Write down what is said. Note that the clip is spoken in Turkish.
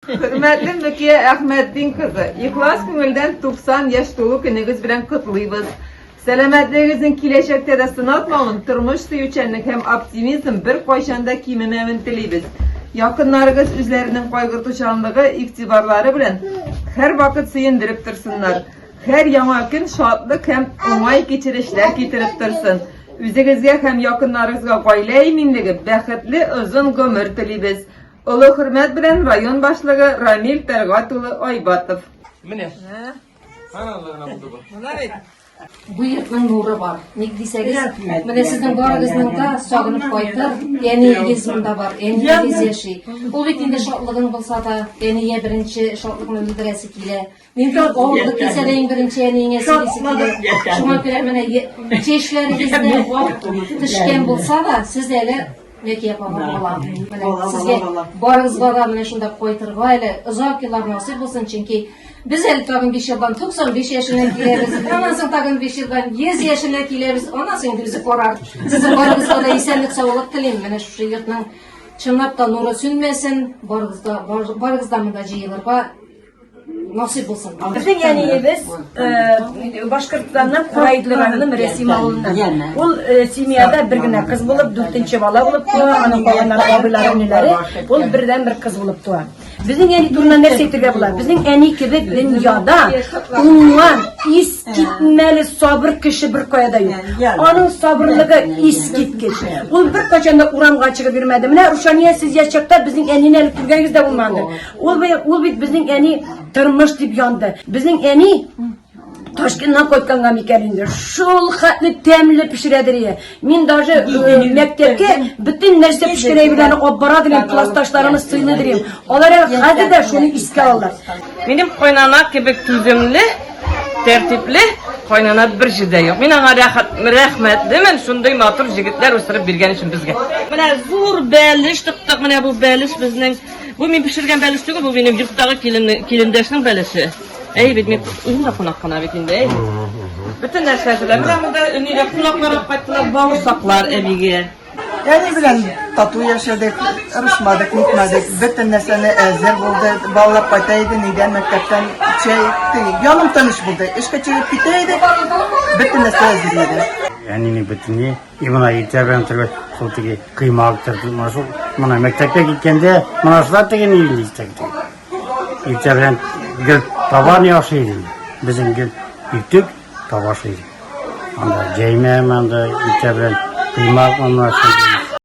Hürmetli Mükiye Ahmet'in kızı, İhlas Gümül'den 90 yaş dolu gününüz bilen kutluybuz. Selametliğinizin kileşekte de sınatmağının turmuş suyuçenlik hem optimizm bir koyşanda kimimevin diliybiz. Yakınlarınız üzerinin koygurtuşanlığı iktibarları bilen her vakit suyundirip dursunlar. Her yana gün şatlık hem umay geçirişler getirip dursun. Üzerinizge hem yakınlarınızga koylayminligi beketli uzun gömür diliybiz. Ulu hürmet bilen rayon başlığı Ramil Tergatulu Aybatov. Mine. Ana Allah'ına buldu bu. Bu yurtның nuru var. Ne deseniz, mine sizin barınızın da sağınıp koydur. Eniyiz bunda var, eniyiz yaşay. Bu bitinde şatlığın bulsa da, eniye birinci şatlığını bildiresi kile. Mümkün oğuldu keseleyin birinci eniyine silisi kile. Şuna göre mine çeşlerimizde dışken bulsa da, siz ele ne ki yapamam olam. Sizge barınızga da mine şunda koyturga ele uzak yıllar nasip olsun çünkü biz el tagın 5 yıldan 95 yaşına gireriz. Ondan sonra tagın 5 yıldan 100 yaşına gireriz. Ondan sonra bizi korar. Sizin barınızda da isenlik sağlık dileyim. Ben şu yurtның çınlap da nuru sünmesin. Barınızda mı da jıyılırga nasip olsun. Bizim yeniyimiz Başkırtlardan Kuraydılarının resim alındı. Bu simiyada bir güne kız bulup, 4. bala bulup, anı kolanlar, abiler, ünlüleri, bu birden bir kız bulup tuğan. Bizim yeni turuna ne seytirge bular? Bizim eni gibi dünyada umman, is gitmeli sabır kişi bir koyada yok. Onun sabırlığı is gitkiş. Bu bir kaçanda uram kaçığı vermedi. Ne Ruşaniye siz yaşakta bizim enini elip turgengiz de bulmandı. Ol bit bizim eni tırmış dip yandı. Bizim eni Toshkentdan koytkangan mekalindir. Şol hatli temli pişirediriye. Min daşı mektepke bütün nerse pişirebileni o baradilen klastaşlarımız sıylıdırıyım. Onlara hadi de şunu iske alırlar. Benim koynana gibi tüzümlü, tertipli, koynana bir şey de yok. Ben ona rahmetli, ben şunday matur jigitler ısırıp bilgen için bizge. Bana zor beliş tıktık, bana bu beliş bizden, bu ben pişirgen beliş değil, bu benim yurttaki kilimdeşinin belişi. Ey bilmem, iyi de konakkana bekinde, ey. Bütün nesneler, ben burada kulaklara kattılar, bağırsaklar eviye. Yani bilen tatlı yaşadık, ırışmadık, gitmedik. Bütün nesene ezer buldu, bağlap pataydı, neden mektepten yanım tanış buldu. İşte çekip giteydi, bütün nesene ezeriydi. Yani bütünü, bana itibarım türlü sultaki kıymak türlü masuk. Bana mektepte gitkende, bana sular tegen iyiydi istekti. İtibarım gül taban yaşıydı. Bizim gül yüktük, tabaşıydı. Anda ceyme, anda itibarım kıymak, anda